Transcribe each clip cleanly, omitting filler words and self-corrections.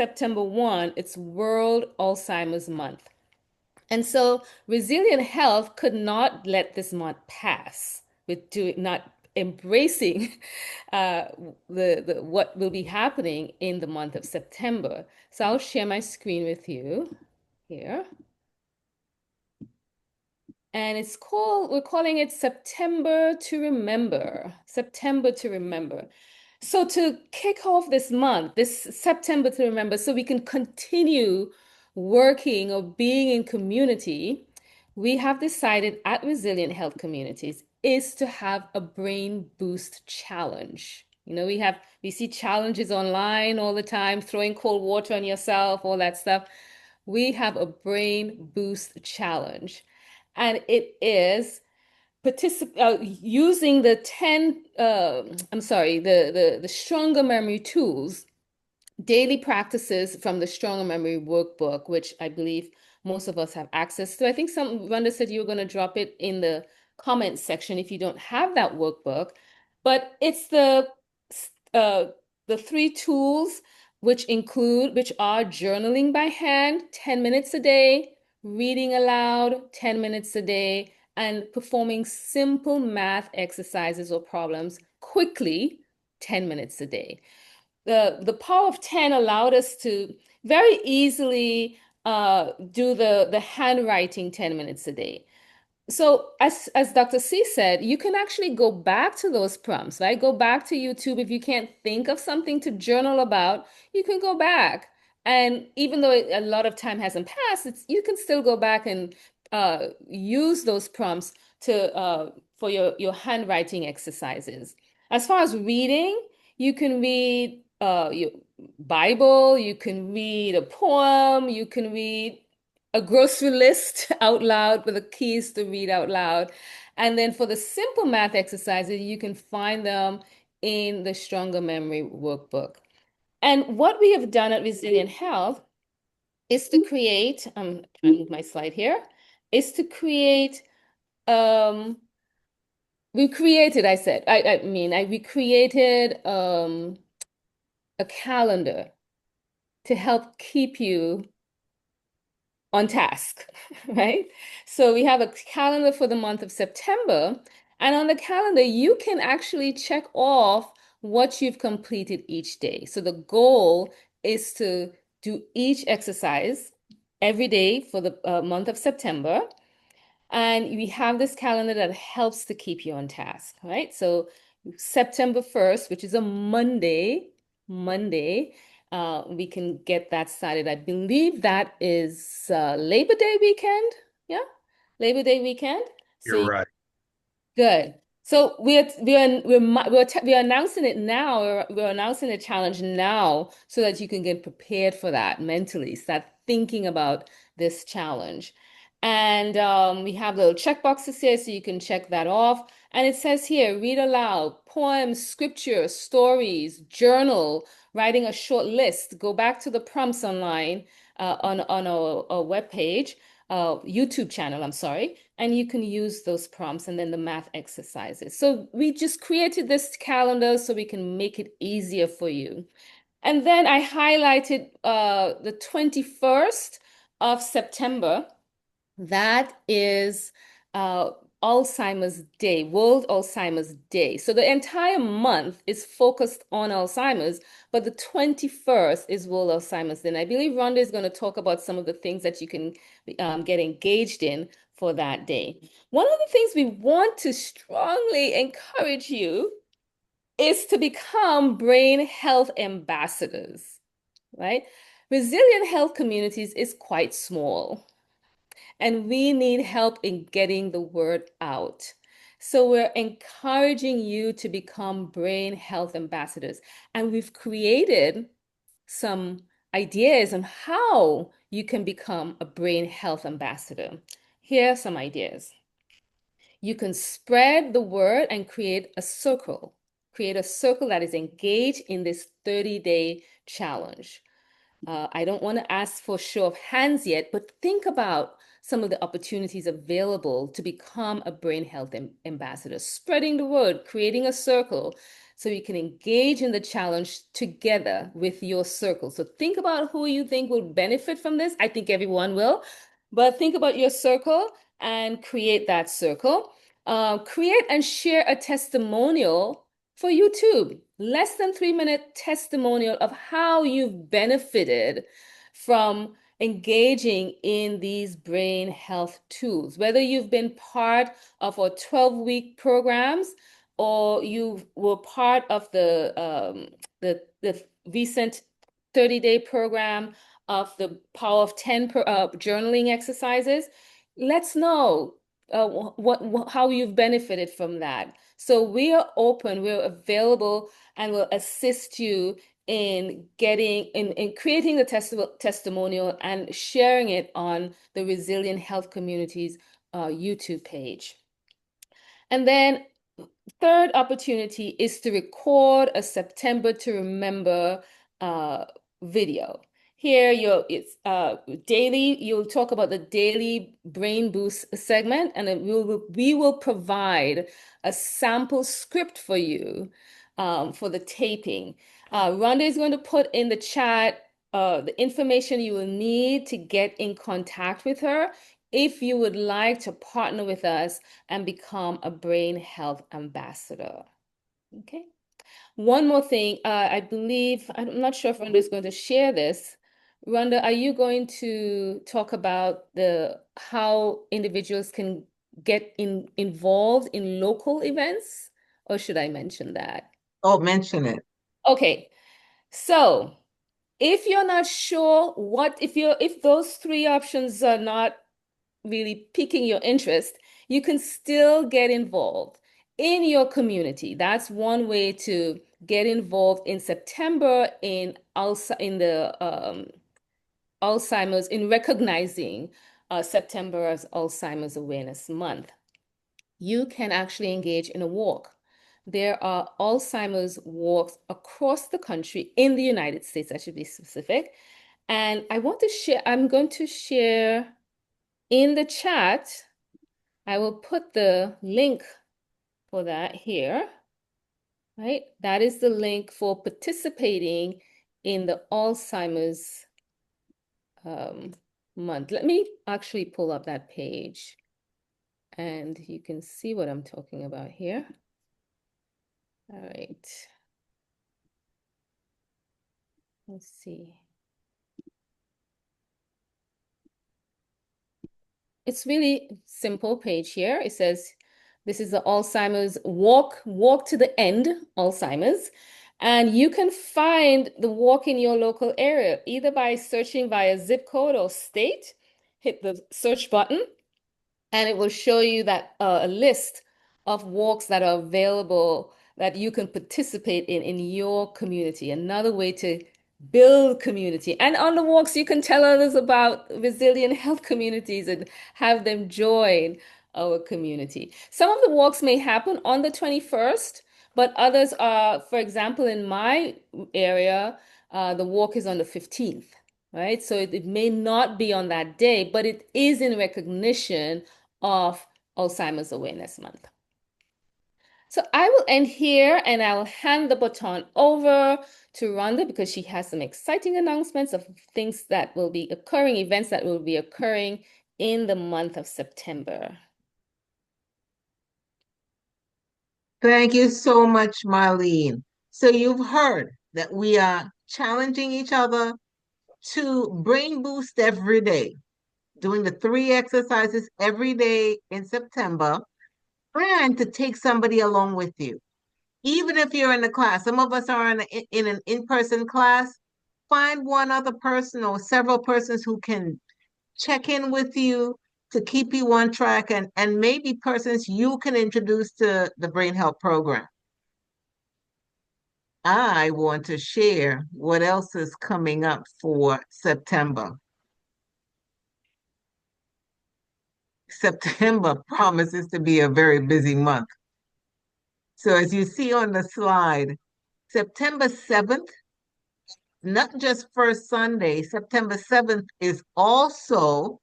September 1, it's World Alzheimer's Month. And so Resilient Health could not let this month pass with not embracing uh, the what will be happening in the month of September. So I'll share my screen with you here. And we're calling it September to Remember. September to Remember. So to kick off this month, this September to Remember, so we can continue working or being in community, we have decided at Resilient Health Communities is to have a brain boost challenge. We see challenges online all the time, throwing cold water on yourself, all that stuff. We have a brain boost challenge, and it is using the 10 I'm sorry, the stronger memory tools, daily practices from the stronger memory workbook, which I believe most of us have access to. I think Rhonda said you were going to drop it in the comments section if you don't have that workbook. But it's uh the three tools, which are journaling by hand 10 minutes a day, reading aloud 10 minutes a day, and performing simple math exercises or problems quickly 10 minutes a day. The power of 10 allowed us to very easily do the handwriting 10 minutes a day. So as Dr. C said, you can actually go back to those prompts, right? Go back to YouTube. If you can't think of something to journal about, you can go back. And even though a lot of time hasn't passed, you can still go back and use those prompts to for your handwriting exercises. As far as reading, you can read your Bible, you can read a poem, you can read a grocery list out loud with the keys to read out loud. And then for the simple math exercises, you can find them in the Stronger Memory Workbook. And what we have done at Resilient Health is to create, I'm trying to move my slide here, is to create, um, we created, I said, we created a calendar to help keep you on task, right? So we have a calendar for the month of September, and on the calendar, you can actually check off what you've completed each day. So the goal is to do each exercise every day for the month of September. And we have this calendar that helps to keep you on task, right? So September 1st, which is a Monday, we can get that started. I believe that is Labor Day weekend. Yeah, Labor Day weekend. So You're right. good. So we're announcing it now. We're announcing the challenge now so that you can get prepared for that mentally. Start thinking about this challenge. And we have little check boxes here so you can check that off. And it says here, read aloud, poems, scripture, stories, journal, writing a short list. Go back to the prompts online on our webpage, YouTube channel, I'm sorry, and you can use those prompts and then the math exercises. So we just created this calendar so we can make it easier for you. And then I highlighted the 21st of September. That is uh, Alzheimer's Day, World Alzheimer's Day. So the entire month is focused on Alzheimer's, but the 21st is World Alzheimer's Day. And I believe Rhonda is going to talk about some of the things that you can get engaged in for that day. One of the things we want to strongly encourage you is to become brain health ambassadors, right? Resilient health communities is quite small, and we need help in getting the word out. So we're encouraging you to become brain health ambassadors. And we've created some ideas on how you can become a brain health ambassador. Here are some ideas. You can spread the word and create a circle. Create a circle that is engaged in this 30-day challenge. I don't want to ask for show of hands yet, but think about some of the opportunities available to become a brain health ambassador, spreading the word, creating a circle so you can engage in the challenge together with your circle. So think about who you think will benefit from this. I think everyone will, but think about your circle and create that circle. Create and share a testimonial for YouTube, less than 3 minute testimonial of how you've benefited from engaging in these brain health tools, whether you've been part of our 12-week programs or you were part of the recent 30-day program of the Power of 10 journaling exercises. Let's know how you've benefited from that. So we are open, we're available, and will assist you in creating the testimonial and sharing it on the Resilient Health Community's YouTube page. And then third opportunity is to record a September to Remember video. Here, it's daily. You'll talk about the daily brain boost segment, and we will provide a sample script for you for the taping. Rhonda is going to put in the chat the information you will need to get in contact with her if you would like to partner with us and become a brain health ambassador. Okay. One more thing, I believe, I'm not sure if Rhonda is going to share this. Rhonda, are you going to talk about how individuals can get involved in local events, or should I mention that? Oh, mention it. Okay. So if you're not sure if those three options are not really piquing your interest, you can still get involved in your community. That's one way to get involved in September in the Alzheimer's, in recognizing September as Alzheimer's Awareness Month. You can actually engage in a walk. There are Alzheimer's walks across the country in the United States, I should be specific. And I'm going to share in the chat. I will put the link for that here, right? That is the link for participating in the Alzheimer's month. Let me actually pull up that page and you can see what I'm talking about here. All right. Let's see. It's really simple page here. It says, this is the Alzheimer's walk to the end, Alzheimer's. And you can find the walk in your local area, either by searching via zip code or state. Hit the search button, and it will show you that a list of walks that are available that you can participate in your community. Another way to build community. And on the walks, you can tell others about resilient health communities and have them join our community. Some of the walks may happen on the 21st, but others are, for example, in my area, the walk is on the 15th, right? So it may not be on that day, but it is in recognition of Alzheimer's Awareness Month. So I will end here and I will hand the baton over to Rhonda because she has some exciting announcements of things that will be occurring, events that will be occurring in the month of September. Thank you so much, Marlene. So you've heard that we are challenging each other to brain boost every day, doing the 3 exercises every day in September, and to take somebody along with you. Even if you're in the class, some of us are in an in-person class, find one other person or several persons who can check in with you to keep you on track, and maybe persons you can introduce to the brain health program. I want to share what else is coming up for September. September promises to be a very busy month. So as you see on the slide, September 7th not just first Sunday, September 7th is also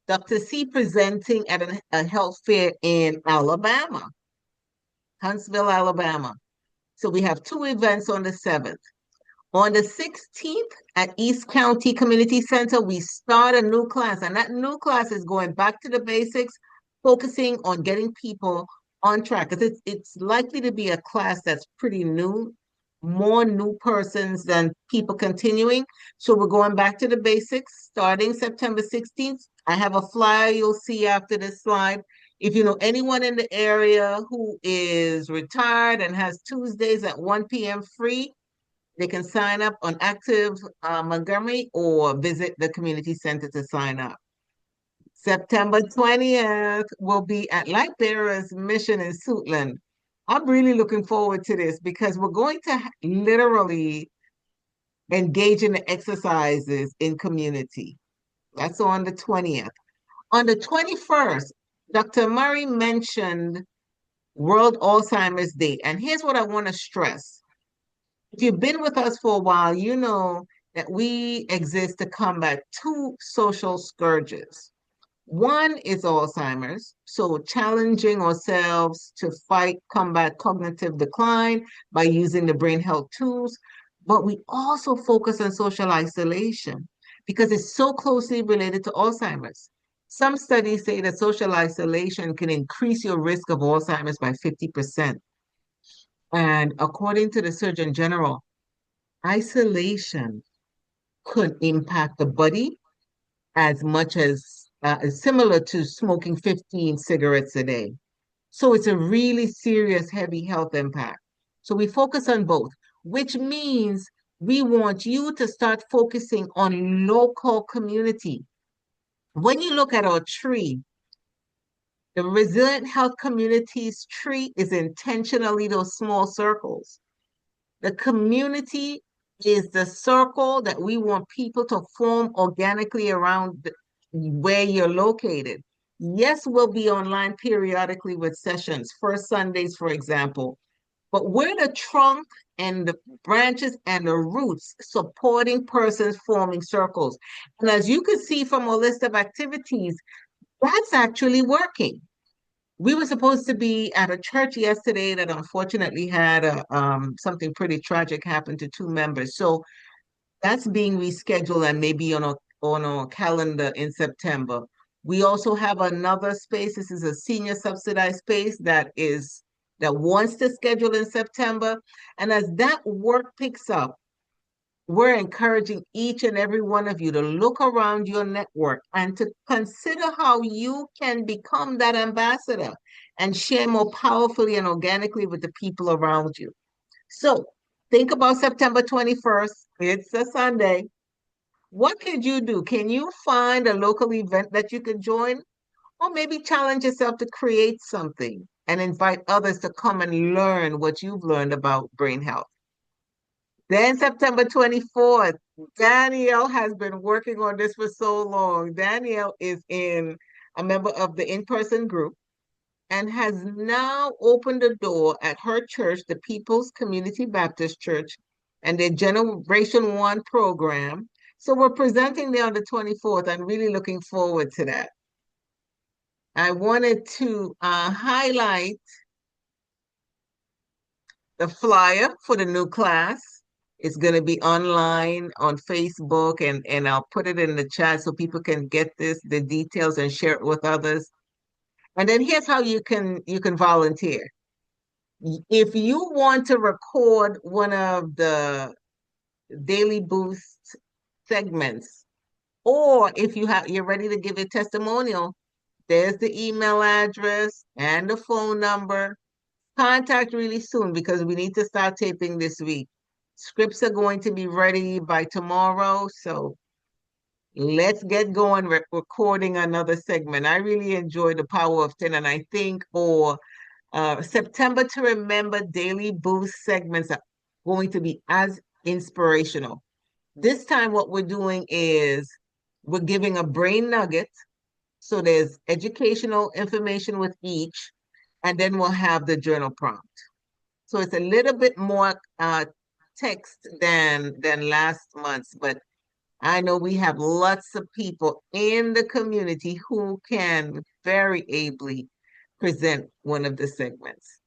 Dr. C presenting at a health fair in Alabama, Huntsville, Alabama. So we have two events on the 7th. On the 16th at East County Community Center, we start a new class, and that new class is going back to the basics, focusing on getting people on track. Because it's likely to be a class that's pretty new, more new persons than people continuing. So we're going back to the basics starting September 16th. I have a flyer you'll see after this slide. If you know anyone in the area who is retired and has Tuesdays at 1 p.m. free, they can sign up on Active Montgomery or visit the community center to sign up. September 20th will be at Light Bearers Mission in Suitland. I'm really looking forward to this because we're going to literally engage in the exercises in community. That's on the 20th. On the 21st, Dr. Murray mentioned World Alzheimer's Day. And here's what I want to stress. If you've been with us for a while, you know that we exist to combat two social scourges. One is Alzheimer's, so challenging ourselves to combat cognitive decline by using the brain health tools. But we also focus on social isolation because it's so closely related to Alzheimer's. Some studies say that social isolation can increase your risk of Alzheimer's by 50%. And according to the Surgeon General, isolation could impact the body as much as similar to smoking 15 cigarettes a day. So it's a really serious, heavy health impact. So we focus on both, which means we want you to start focusing on local community. When you look at our tree, the Resilient Health Communities tree is intentionally those small circles. The community is the circle that we want people to form organically around where you're located. Yes, we'll be online periodically with sessions, first Sundays, for example, but we're the trunk and the branches and the roots supporting persons forming circles. And as you can see from a list of activities, that's actually working. We were supposed to be at a church yesterday that unfortunately had something pretty tragic happen to two members. So that's being rescheduled and maybe on a calendar in September. We also have another space. This is a senior subsidized space that wants to schedule in September. And as that work picks up, we're encouraging each and every one of you to look around your network and to consider how you can become that ambassador and share more powerfully and organically with the people around you. So think about September 21st. It's a Sunday. What could you do? Can you find a local event that you could join? Or maybe challenge yourself to create something and invite others to come and learn what you've learned about brain health. Then September 24th, Danielle has been working on this for so long. Danielle is a member of the in-person group and has now opened the door at her church, the People's Community Baptist Church, and their Generation One program. So we're presenting there on the 24th. I'm really looking forward to that. I wanted to highlight the flyer for the new class. It's going to be online on Facebook, and I'll put it in the chat so people can get the details and share it with others. And then here's how you can volunteer. If you want to record one of the Daily Boost segments, or if you're ready to give a testimonial, there's the email address and the phone number. Contact really soon because we need to start taping this week. Scripts are going to be ready by tomorrow, so let's get going recording another segment. I really enjoy the Power of 10, and I think for September to Remember Daily Boost segments are going to be as inspirational. This time, what we're doing is we're giving a brain nugget. So there's educational information with each, and then we'll have the journal prompt. So it's a little bit more text than last month's, but I know we have lots of people in the community who can very ably present one of the segments.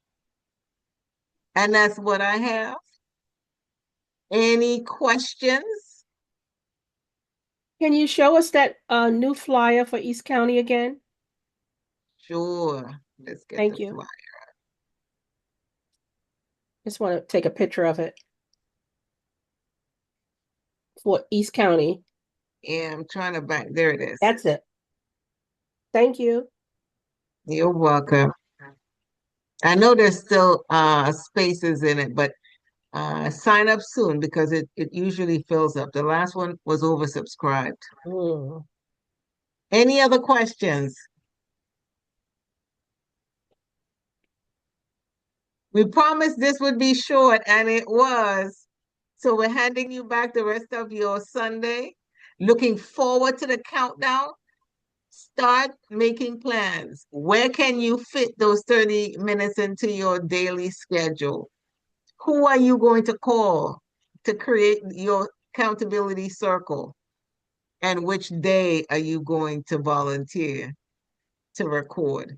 And that's what I have. Any questions? Can you show us that new flyer for East County again? Sure. Let's get the Thank you. flyer. Just want to take a picture of it for East County. Yeah, I'm trying to back. There it is. That's it. Thank you. You're welcome. I know there's still spaces in it, but sign up soon because it usually fills up. The last one was oversubscribed. Mm. Any other questions? We promised this would be short, and it was. So we're handing you back the rest of your Sunday. Looking forward to the countdown. Start making plans. Where can you fit those 30 minutes into your daily schedule? Who are you going to call to create your accountability circle? And which day are you going to volunteer to record?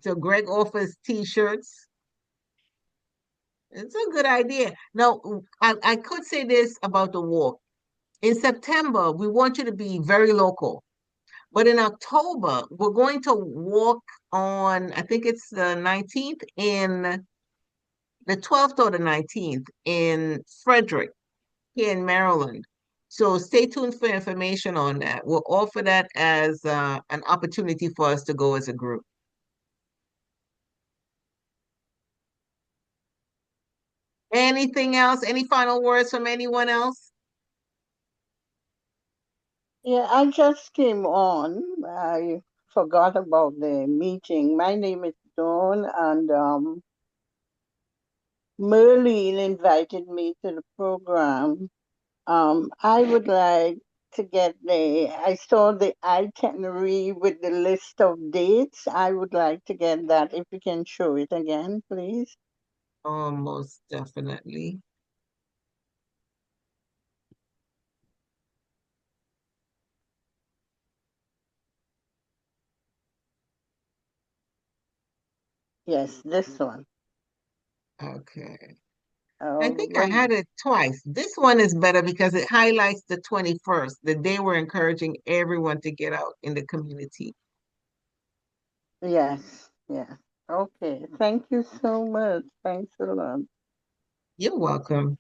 So Greg offers t-shirts. It's a good idea. Now, I could say this about the walk. In September, we want you to be very local. But in October, we're going to walk on, I think it's the 19th in the 12th or the 19th in Frederick, here in Maryland. So stay tuned for information on that. We'll offer that as an opportunity for us to go as a group. Anything else? Any final words from anyone else? Yeah, I just came on. I forgot about the meeting. My name is Dawn, and Merlene invited me to the program. I would like to get I saw the itinerary with the list of dates. I would like to get that if you can show it again, please. Most definitely. Yes, this one. Okay. I think I Right. had it twice. This one is better because it highlights the 21st, the day we're encouraging everyone to get out in the community. Yes, yes. Okay. Thank you so much. Thanks a lot. You're welcome.